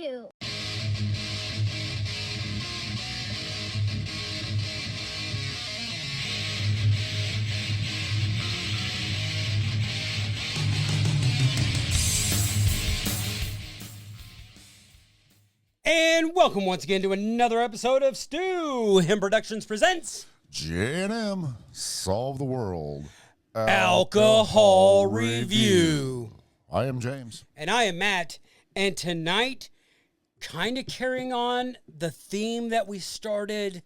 you. And welcome once again to another episode of Stu Him Productions presents J&M Solve the World Alcohol Review. I am James. And I am Matt. And tonight, kind of carrying on the theme that we started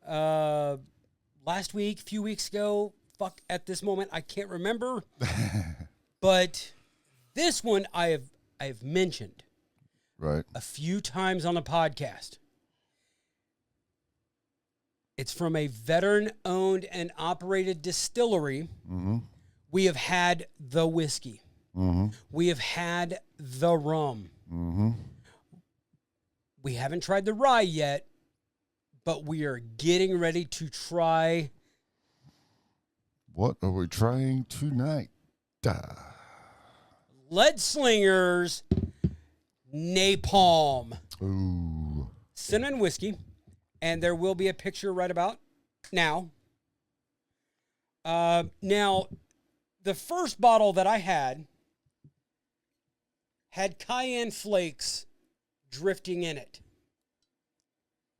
last week, a few weeks ago. Fuck, at this moment, I can't remember. But this one I've mentioned. Right. A few times on the podcast. It's from a veteran-owned and operated distillery. Mm-hmm. We have had the whiskey. Mm-hmm. We have had the rum. Mm-hmm. We haven't tried the rye yet, but we are getting ready to try. What are we trying tonight? Leadslinger's Napalm Ooh. Cinnamon Whiskey. And there will be a picture right about now. Now, the first bottle that I had cayenne flakes drifting in it.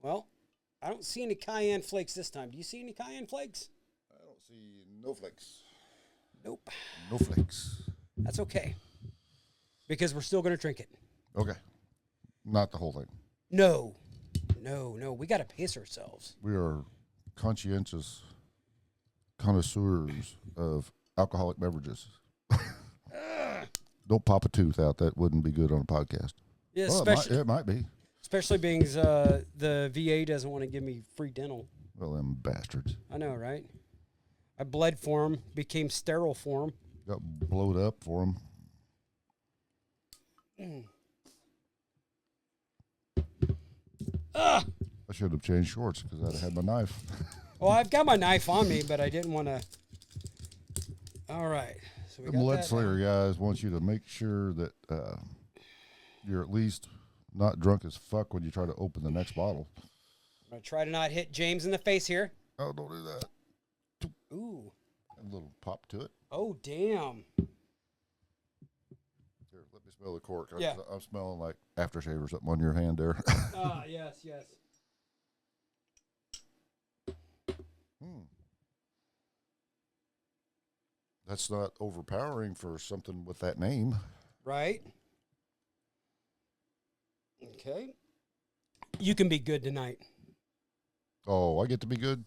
Well, I don't see any cayenne flakes this time. Do you see any cayenne flakes? I don't see no flakes. Nope. No flakes. That's okay. Because we're still going to drink it. Okay. Not the whole thing. No. We got to pace ourselves. We are conscientious connoisseurs of alcoholic beverages. Don't pop a tooth out. That wouldn't be good on a podcast. Yeah, Well, it might be. Especially being the VA doesn't want to give me free dental. Well, them bastards. I know, right? I bled for them, became sterile for them. Got blowed up for them. I should have changed shorts because I'd have had my knife. Well, I've got my knife on me, but I didn't want to. All right. So we Them got Leadslinger guys want you to make sure that you're at least not drunk as fuck when you try to open the next bottle. I'm going to try to not hit James in the face here. Oh, don't do that. Ooh. A little pop to it. Oh, damn. Here, let me smell the cork. Yeah. I'm smelling like aftershave or something on your hand there. Ah, yes. That's not overpowering for something with that name. Right. Okay. You can be good tonight. Oh, I get to be good?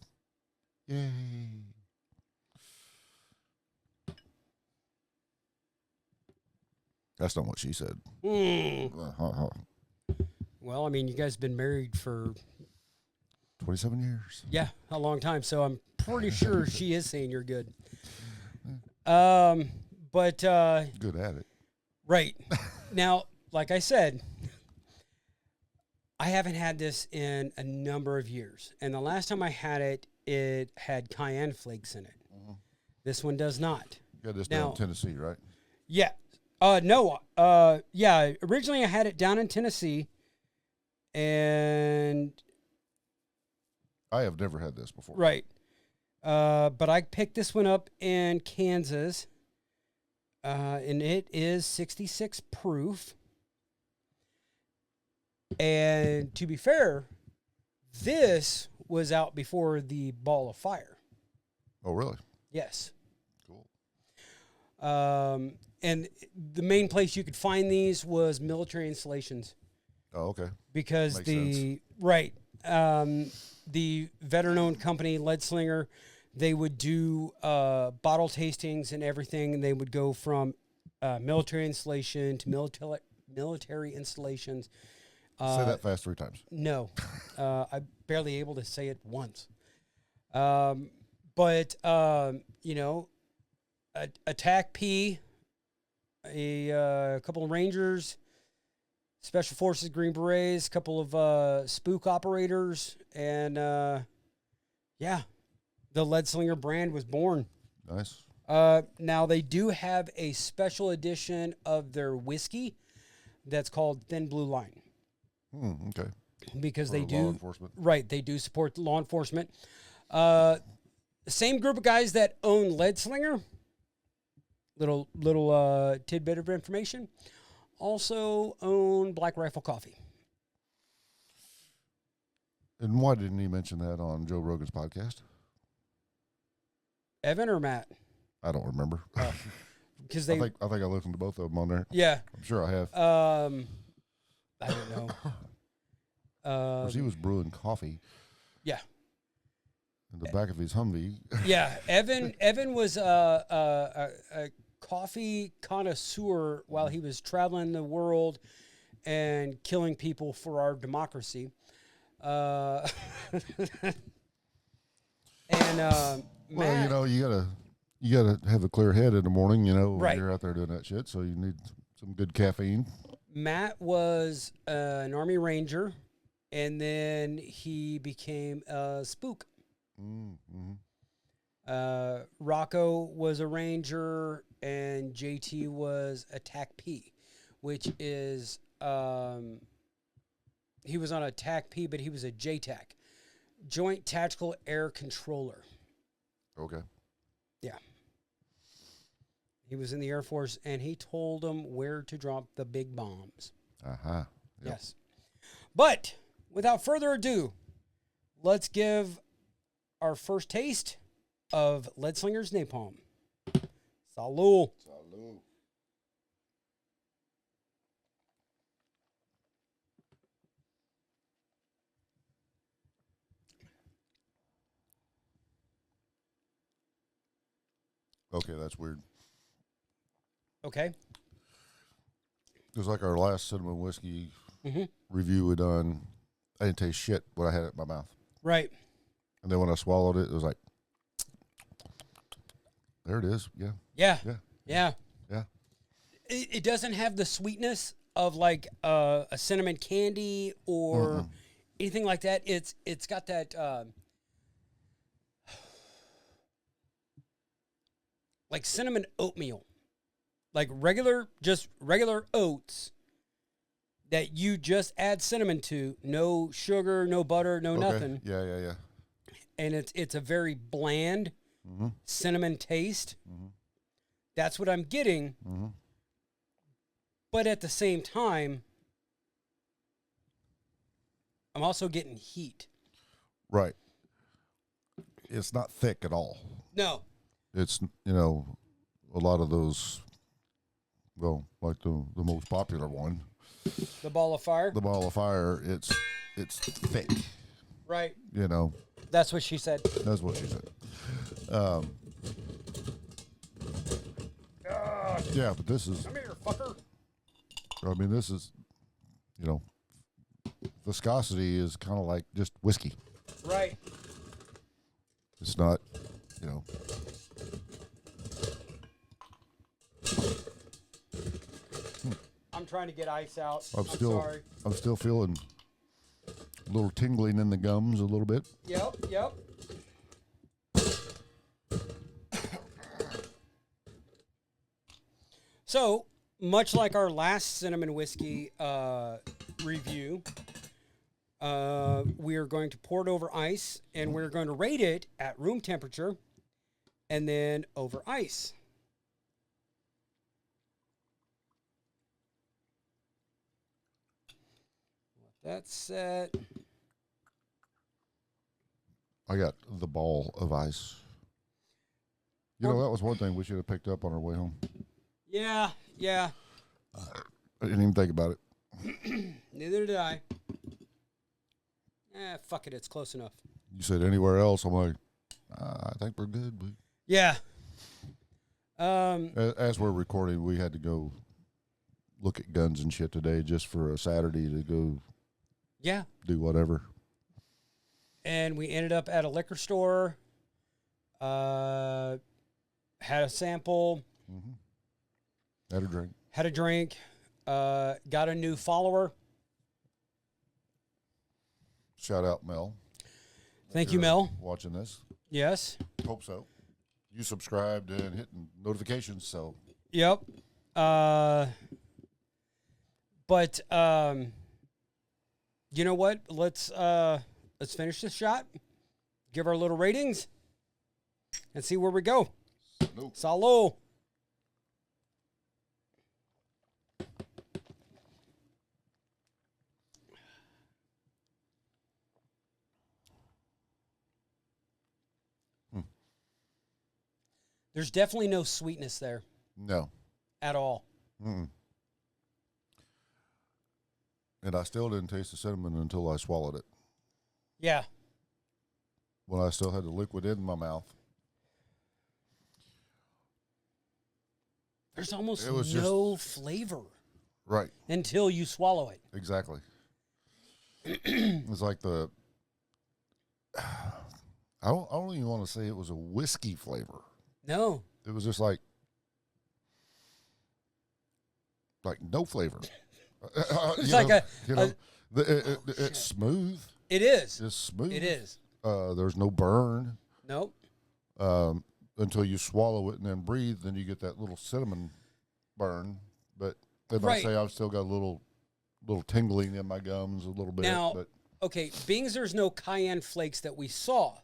Yay. That's not what she said. Well, I mean, you guys have been married for 27 years. Yeah, a long time. So I'm pretty sure she is saying you're good. But Good at it. Right. Now, like I said, I haven't had this in a number of years. And the last time I had it, it had cayenne flakes in it. Mm-hmm. This one does not. You got this down in Tennessee, right? Yeah. No. Yeah. Originally, I had it down in Tennessee. And I have never had this before. right. But I picked this one up in Kansas, and it is 66 proof. And to be fair, this was out before the Ball of Fire. Oh, really? Yes. Cool. And the main place you could find these was military installations. Oh, okay. Because Makes sense. Right. The veteran-owned company, Leadslinger, they would do bottle tastings and everything, and they would go from military installation to military installations. Say that fast 3 times. No. I'm barely able to say it once. But Attack P, a couple of Rangers, Special Forces, Green Berets, a couple of spook operators, and the Leadslinger brand was born. Nice. Now, they do have a special edition of their whiskey that's called Thin Blue Line. Okay. because For they law do enforcement. right. They do support law enforcement. Same group of guys that own Leadslinger. Little tidbit of information. Also own Black Rifle Coffee. And why didn't he mention that on Joe Rogan's podcast? Evan or Matt? I don't remember. Because I think I listened to both of them on there. yeah. I'm sure I have. I don't know. Because he was brewing coffee Yeah. in the back of his Humvee. Yeah. Evan was a coffee connoisseur while he was traveling the world and killing people for our democracy. And Well, Matt, you gotta have a clear head in the morning, when Right. you're out there doing that shit. So you need some good caffeine. Matt was an Army Ranger, and then he became a spook. Mm-hmm. Rocco was a Ranger, and JT was a TAC P, which is he was on a TAC P, but he was a JTAC, Joint Tactical Air Controller. Okay. Yeah. He was in the Air Force, and he told them where to drop the big bombs. Uh-huh. Yep. Yes. But without further ado, let's give our first taste of Leadslinger's Napalm. Salud. Salud. Okay, that's weird. Okay. It was like our last cinnamon whiskey Mm-hmm. review we done. I didn't taste shit when I had it in my mouth. Right. And then when I swallowed it, it was like, there it is. Yeah. Yeah. Yeah. Yeah. Yeah. It doesn't have the sweetness of like a cinnamon candy or anything like that. It's got that like cinnamon oatmeal, like regular oats that you just add cinnamon to. No sugar, no butter, no nothing. Yeah. And it's a very bland cinnamon taste. Mm-hmm. That's what I'm getting. Mm-hmm. But at the same time, I'm also getting heat. Right. It's not thick at all. No. It's, a lot of those, well, like the most popular one, The Ball of Fire? the Ball of Fire, it's thick, Right. That's what she said. That's what she said. Yeah, but this is, Come here, fucker. I mean, this is, viscosity is kind of like just whiskey. Right. It's not, I'm trying to get ice out. I'm sorry. still feeling a little tingling in the gums a little bit. Yep. So, much like our last cinnamon whiskey review, we are going to pour it over ice, and we're going to rate it at room temperature and then over ice. That's set. I got the ball of ice. That was one thing we should have picked up on our way home. Yeah. I didn't even think about it. Neither did I. Fuck it. It's close enough. You said anywhere else, I'm like, I think we're good. Yeah. As we're recording, we had to go look at guns and shit today just for a Saturday to go do whatever. And we ended up at a liquor store, had a sample. Mm-hmm. Had a drink. Got a new follower. Shout out, Mel. Thank you, Mel. Watching this. Yes. Hope so. You subscribed and hitting notifications, so. Yep. But You know what? Let's finish this shot. Give our little ratings and see where we go. Nope. Salud. There's definitely no sweetness there No. at all. Mm-mm. And I still didn't taste the cinnamon until I swallowed it. Yeah. When I still had the liquid in my mouth. There's almost It was no flavor Right. until you swallow it. Exactly. It's like the... I don't even want to say it was a whiskey flavor. No. It was just like no flavor. It's like it's smooth. It is. It's smooth. It is. There's no burn. Nope. Until you swallow it and then breathe, then you get that little cinnamon burn. But as I say, I've still got a little tingling in my gums a little bit. Now, but okay, being there's no cayenne flakes that we saw.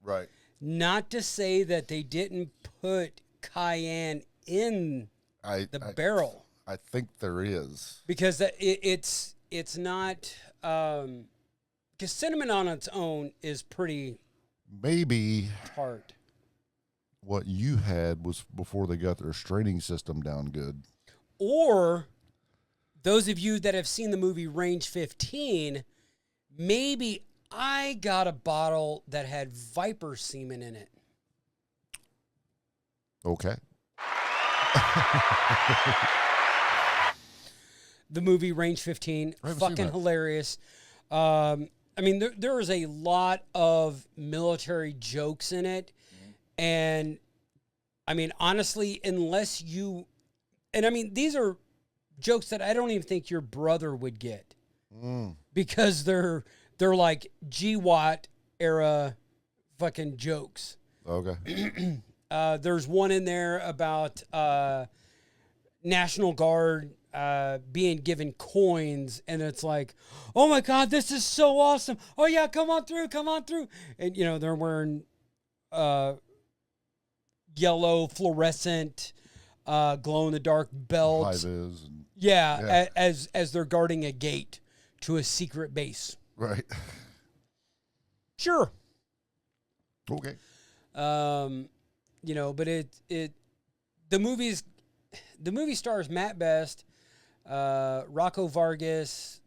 right. Not to say that they didn't put cayenne in the barrel. I think there is. Because it's not, because cinnamon on its own is pretty Maybe tart. what you had was before they got their straining system down good. Or those of you that have seen the movie Range 15, maybe I got a bottle that had viper semen in it. Okay. The movie Range 15, fucking hilarious. I mean, there is a lot of military jokes in it. And, I mean, honestly, unless you... And, I mean, these are jokes that I don't even think your brother would get. Because they're like GWAT era fucking jokes. Okay. There's one in there about National Guard being given coins, and it's like, oh my God, this is so awesome. Oh yeah, come on through. And you know, they're wearing yellow fluorescent glow in the dark belts. High-vis Yeah, as they're guarding a gate to a secret base. right. Sure. Okay. You know, but the movie stars Matt Best, Rocco Vargas,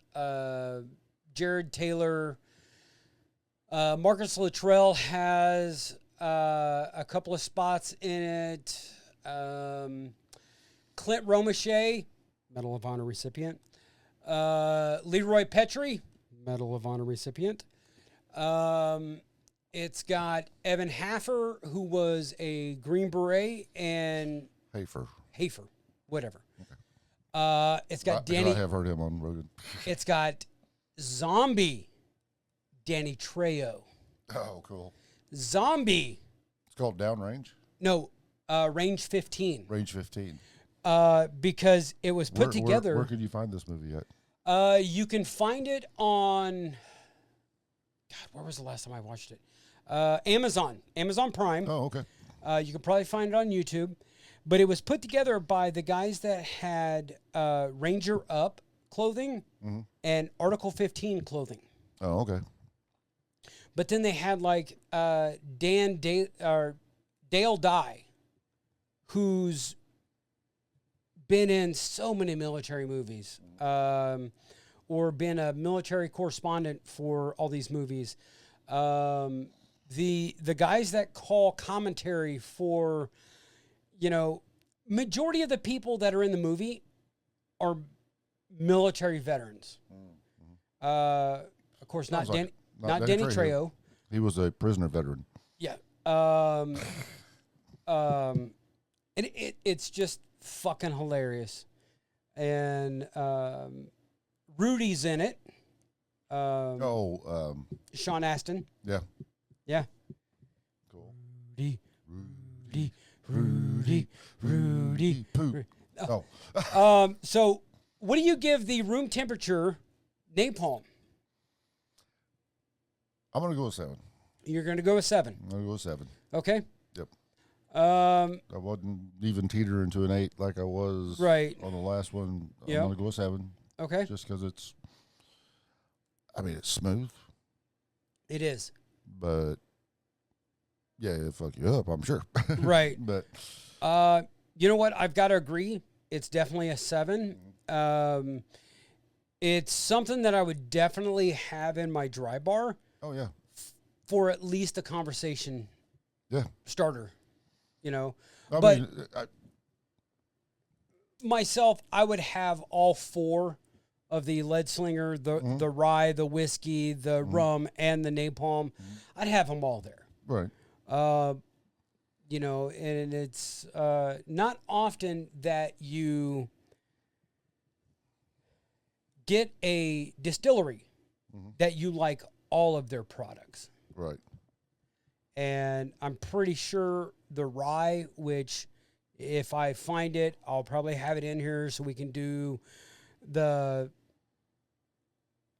Jared Taylor, Marcus Luttrell has a couple of spots in it. Clint Romachet, Medal of Honor recipient. Leroy Petrie, Medal of Honor recipient. It's got Evan Haffer, who was a Green Beret, and Hafer, whatever. Okay. It's got Danny. I have heard him on Rogan. It's got Zombie, Danny Trejo. Oh, cool. Zombie. It's called Downrange. No, Range 15. Range 15. Because it was put together. Where could you find this movie at? You can find it on. God, where was the last time I watched it? Amazon Prime. Oh, okay. You can probably find it on YouTube. But it was put together by the guys that had Ranger Up clothing and Article 15 clothing. Oh, okay. But then they had like Dale Dye, who's been in so many military movies, or been a military correspondent for all these movies. The guys that call commentary for, you know, majority of the people that are in the movie are military veterans. Of course, not Danny Trejo. He was a prisoner veteran. Yeah. And it's just fucking hilarious. And Rudy's in it. Sean Astin. Yeah. Yeah. Cool. Rudy. Poop. So what do you give the room temperature napalm? I'm going to go with 7. You're going to go with 7. I'm going to go with 7. Okay. Yep. Um, I wasn't even teetering to an 8 like I was right on the last one. Yep. I'm going to go with 7. Okay. Just because it's smooth. It is. But, yeah, it'll fuck you up, I'm sure. Right. But, you know what? I've got to agree. It's definitely a 7. It's something that I would definitely have in my dry bar. oh, yeah. For at least a conversation starter, I mean, myself, I would have all 4 of the Leadslinger, the rye, the whiskey, the rum, and the napalm. I'd have them all there. right. And it's not often that you get a distillery that you like all of their products. Right. And I'm pretty sure the rye, which if I find it, I'll probably have it in here so we can do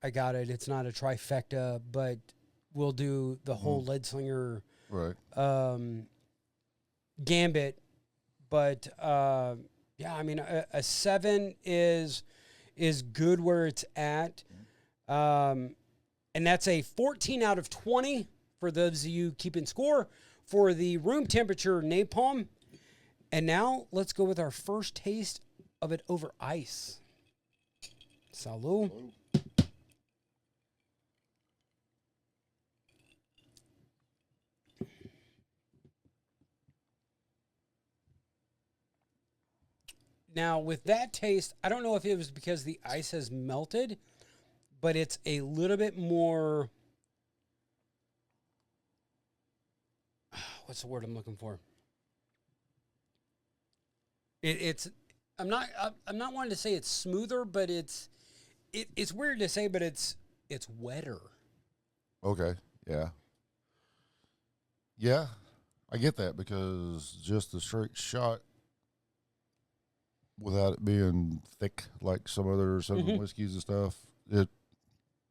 I got it. It's not a trifecta, but we'll do the whole Leadslinger Right. gambit. But yeah, I mean, a 7 is good where it's at. And that's a 14 out of 20 for those of you keeping score for the room temperature napalm. And now let's go with our first taste of it over ice. Salud. Now, with that taste, I don't know if it was because the ice has melted, but it's a little bit more... What's the word I'm looking for? It's... I'm not wanting to say it's smoother, but it's weird to say, but it's wetter. Okay. Yeah. Yeah. I get that because just a straight shot without it being thick like some other cinnamon whiskeys and stuff, yeah,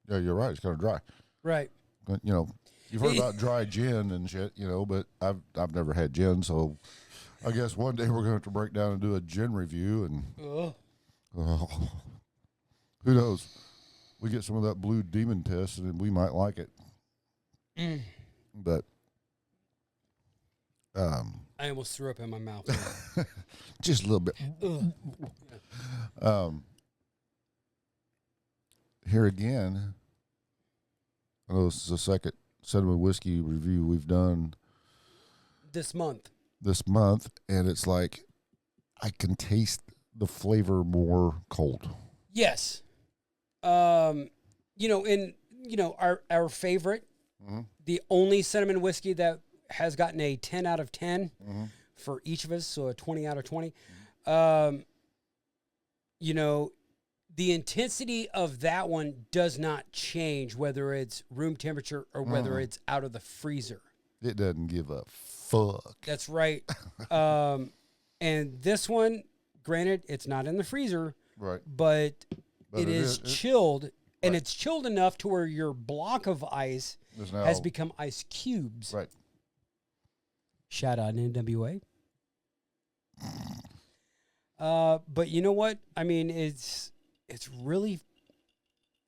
you're right. It's kind of dry. Right. But, you've heard about dry gin and shit, but I've never had gin, so I guess one day we're going to have to break down and do a gin review, and who knows? We get some of that blue demon test, and we might like it. But I almost threw up in my mouth. just a little bit. Here again, I know this is the second cinnamon whiskey review we've done this month, and it's like I can taste the flavor more cold. Yes. Our favorite, the only cinnamon whiskey that has gotten a 10 out of 10 for each of us, so a 20 out of 20. The intensity of that one does not change whether it's room temperature or whether it's out of the freezer. It doesn't give a fuck. That's right. And this one, granted, it's not in the freezer, right? But it is chilled, and it's chilled enough to where your block of ice has become ice cubes. Right. Shout out NWA. But you know what? I mean, it's really,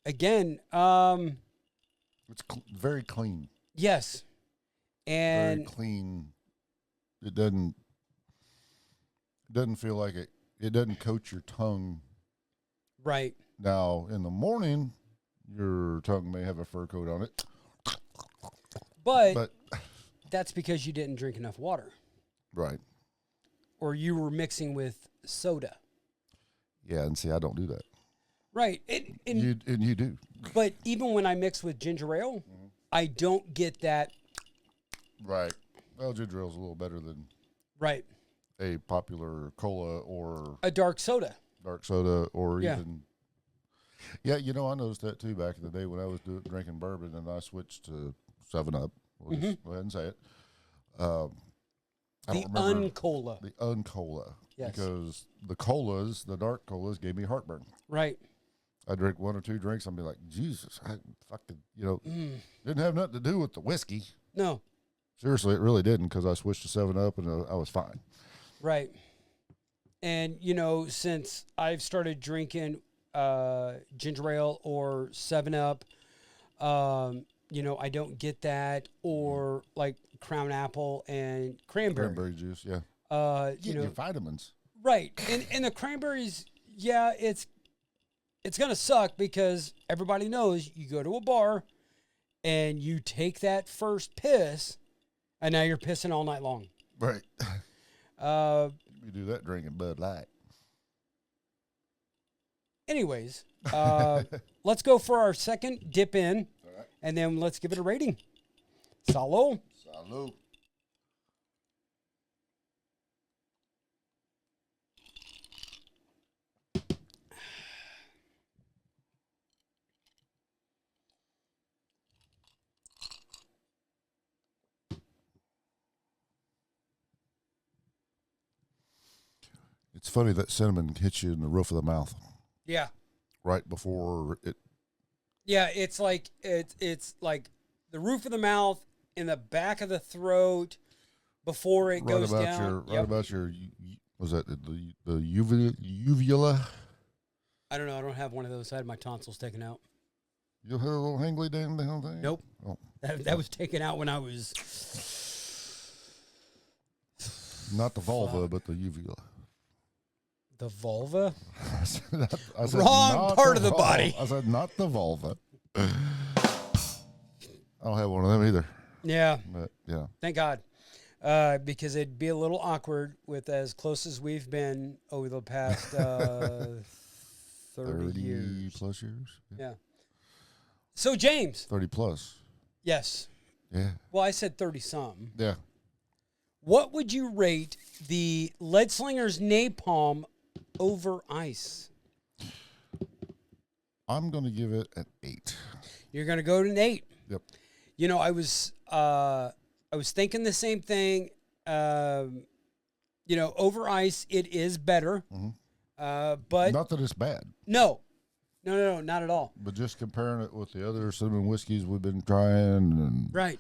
again, it's very clean. Yes. And very clean. It doesn't feel like it doesn't coat your tongue. Right. Now, in the morning, your tongue may have a fur coat on it. But that's because you didn't drink enough water. Right. Or you were mixing with soda. Yeah, and see, I don't do that. Right. You do. But even when I mix with ginger ale, I don't get that. Right. Well, ginger ale is a little better than a popular cola or a dark soda. Or even... Yeah, I noticed that too back in the day when I was drinking bourbon and I switched to 7-Up. We'll just go ahead and say it. I don't remember Uncola. The Uncola. Yes. Because the colas, the dark colas, gave me heartburn. Right. I drink 1 or 2 drinks. I'll be like, Jesus, I fucking, didn't have nothing to do with the whiskey. No. Seriously, it really didn't, because I switched to 7-Up and I was fine. Right. And, since I've started drinking ginger ale or 7-Up, I don't get that, or like Crown Apple and cranberry. Cranberry juice, yeah. Your vitamins. Right. And the cranberries, yeah, it's going to suck, because everybody knows you go to a bar and you take that first piss, and now you're pissing all night long. Right. You do that drinking Bud Light. Anyways, let's go for our second dip in, right, and then let's give it a rating. Salud. Salud. It's funny that cinnamon hits you in the roof of the mouth. Yeah. Right before it. Yeah, it's like it's like the roof of the mouth, in the back of the throat, before it goes down. Right about your, was that the uvula? I don't know. I don't have one of those. I had my tonsils taken out. You had a little hangly down thing? Nope. Oh. That was taken out when I was. Not the vulva, but the uvula. The vulva? I said wrong part of the body. I said not the vulva. I don't have one of them either. Yeah. But yeah. Thank God. Because it'd be a little awkward with as close as we've been over the past 30 years. Plus years? Yeah. So, James. 30 plus. Yes. Yeah. Well, I said 30-something. Yeah. What would you rate the Leadslinger's Napalm over ice? I'm going to give it an 8. You're going to go to an 8? Yep. I was thinking the same thing. Over ice, it is better. Mm-hmm. But not that it's bad. No, not at all. But just comparing it with the other cinnamon whiskeys we've been trying, and right.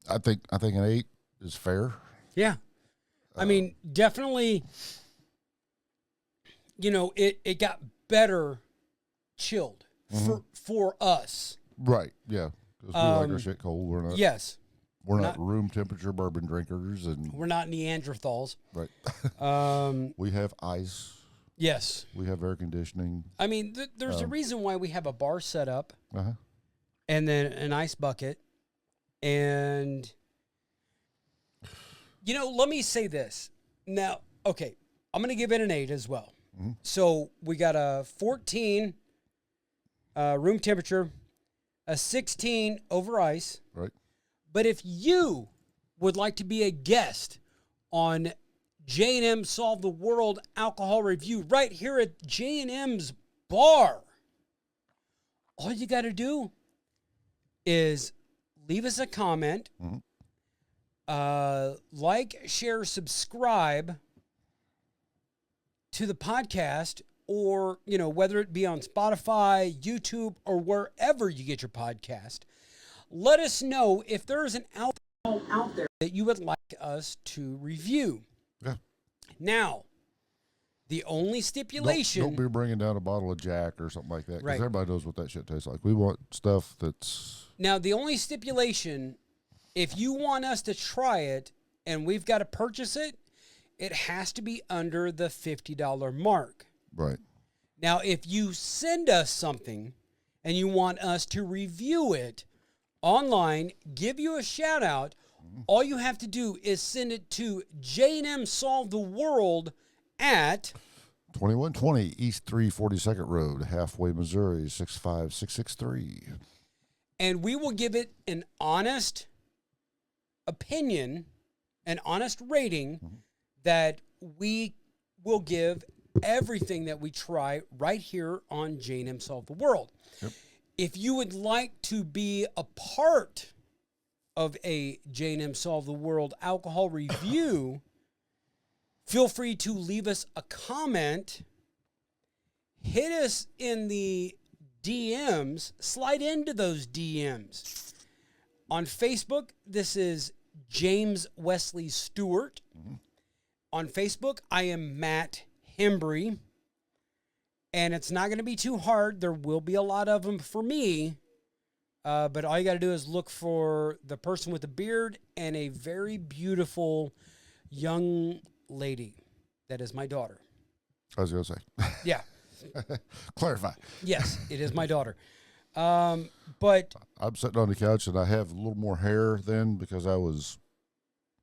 I think an 8 is fair. Yeah. I mean, definitely, it got better chilled for us. Right, yeah. Because we like our shit cold. We're not. Yes. We're not room temperature bourbon drinkers. And we're not Neanderthals. Right. We have ice. Yes. We have air conditioning. I mean, there's a reason why we have a bar set up. Uh-huh. And then an ice bucket. And, let me say this. Now, okay, I'm going to give it an 8 as well. Mm-hmm. So we got a 14 room temperature, a 16 over ice. Right. But if you would like to be a guest on J&M Solve the World Alcohol Review right here at J&M's bar, all you got to do is leave us a comment, like, share, subscribe to the podcast, or, whether it be on Spotify, YouTube, or wherever you get your podcast. Let us know if there is an alcohol out there that you would like us to review. Yeah. Now, the only stipulation... Don't be bringing down a bottle of Jack or something like that, because right. Everybody knows what that shit tastes like. We want stuff that's... Now, the only stipulation, if you want us to try it and we've got to purchase it, it has to be under the $50 mark. Right. Now, if you send us something and you want us to review it online, give you a shout out, all you have to do is send it to J&M Solve the World at 2120 East 342nd Road, Halfway, Missouri, 65663. And we will give it an honest opinion, an honest rating that we will give everything that we try right here on J&M Solve the World. Yep. If you would like to be a part of a J&M Solve the World alcohol review, feel free to leave us a comment, hit us in the DMs. Slide into those DMs. On Facebook, this is James Wesley Stewart. Mm-hmm. On Facebook, I am Matt Hembry. And it's not going to be too hard. There will be a lot of them for me. But all you got to do is look for the person with a beard and a very beautiful young lady. That is my daughter. I was going to say. Yeah. Clarify. Yes, it is my daughter. But I'm sitting on the couch and I have a little more hair then because I was.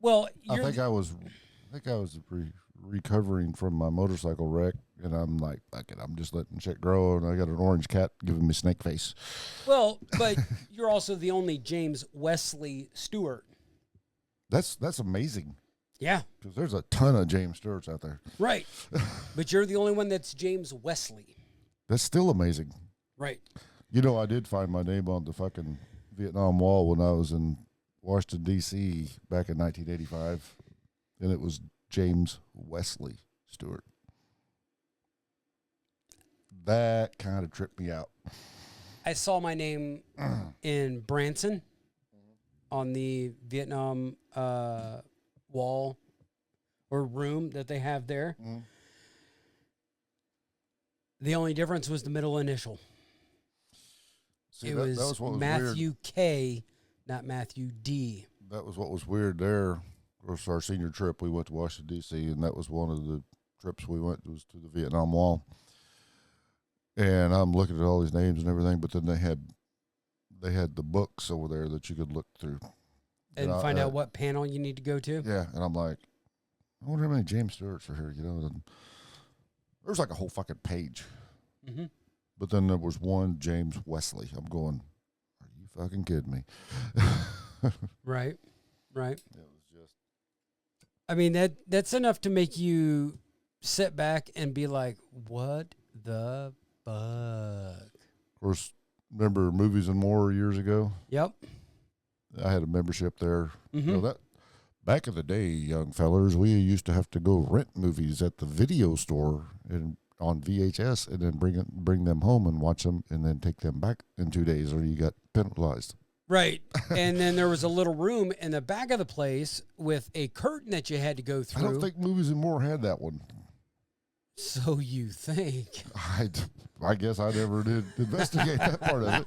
Well, I think I was recovering from my motorcycle wreck, and I'm like, fuck it, I'm just letting shit grow, and I got an orange cat giving me snake face. Well, but you're also the only James Wesley Stewart. That's amazing. Yeah. Because there's a ton of James Stewarts out there. Right. But you're the only one that's James Wesley. That's still amazing. Right. You know, I did find my name on the fucking Vietnam Wall when I was in Washington, D.C. back in 1985, and it was James Wesley Stewart. That kind of tripped me out. I saw my name in Branson on the Vietnam wall or room that they have there. Mm-hmm. The only difference was the middle initial. See, it that was what was Matthew weird. K, not Matthew D. That was what was weird there. Of course, our senior trip, we went to Washington, D.C., and that was one of the trips we went was to the Vietnam Wall. And I'm looking at all these names and everything, but then they had the books over there that you could look through. And find out what panel you need to go to? Yeah, and I'm like, I wonder how many James Stewarts are here, and there's like a whole fucking page. Mm-hmm. But then there was one James Wesley. I'm going, are you fucking kidding me? Right. It was just. I mean, that's enough to make you sit back and be like, what the fuck? Of course, remember Movies and More years ago? Yep. I had a membership there. Mm-hmm. You know, that back in the day, young fellers, we used to have to go rent movies at the video store and on VHS, and then bring them home and watch them, and then take them back in 2 days, or you got penalized. Right. And then there was a little room in the back of the place with a curtain that you had to go through. I don't think Movies and More had that one. So you think? I guess I never did investigate that part of it.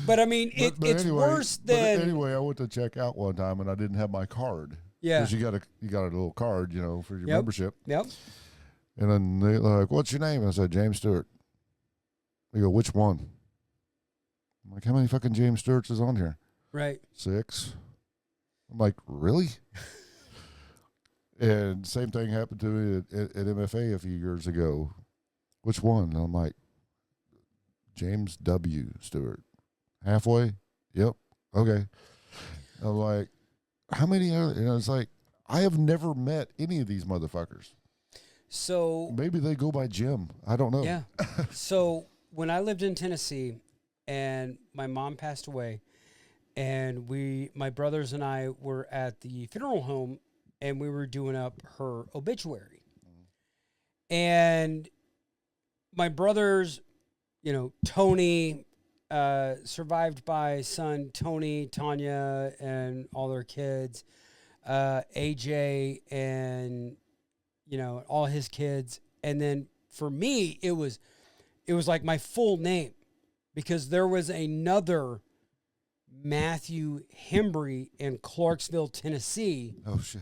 But I mean, it's anyway, worse than. But anyway, I went to check out one time and I didn't have my card. Yeah. Because you got a little card, for your membership. Yep. And then they're like, "What's your name?" And I said, "James Stewart." They go, "Which one?" I'm like, "How many fucking James Stewarts is on here?" Right. 6. I'm like, "Really?" And same thing happened to me at MFA a few years ago. "Which one?" And I'm like, "James W. Stewart." "Halfway?" "Yep." "Okay." I'm like, "How many other?" And it's like, I have never met any of these motherfuckers. So maybe they go by Jim. I don't know. Yeah. So when I lived in Tennessee and my mom passed away, and my brothers and I were at the funeral home, and we were doing up her obituary. Mm-hmm. And my brothers, Tony, survived by son Tony, Tanya, and all their kids, AJ, and all his kids. And then for me, it was like my full name, because there was another Matthew Hembry in Clarksville, Tennessee. Oh shit.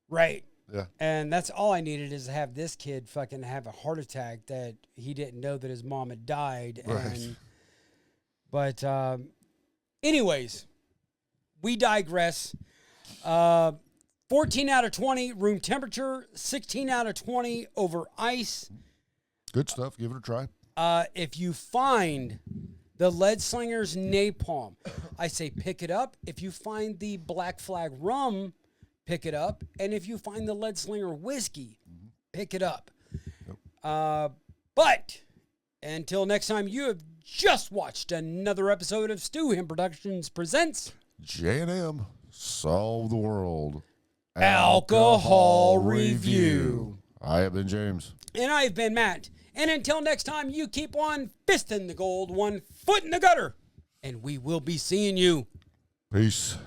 Right. Yeah. And that's all I needed, is to have this kid fucking have a heart attack that he didn't know that his mom had died. Right. But anyways, we digress. 14 out of 20 room temperature, 16 out of 20 over ice. Good stuff. Give it a try. If you find the Leadslinger's Napalm, I say pick it up. If you find the Black Flag rum, pick it up. And if you find the Leadslinger whiskey, pick it up. Yep. But until next time, you have just watched another episode of Stu Him Productions presents J&M Solve the World Alcohol Review. I have been James. And I have been Matt. And until next time, you keep on fisting the gold, 1 foot in the gutter, and we will be seeing you. Peace.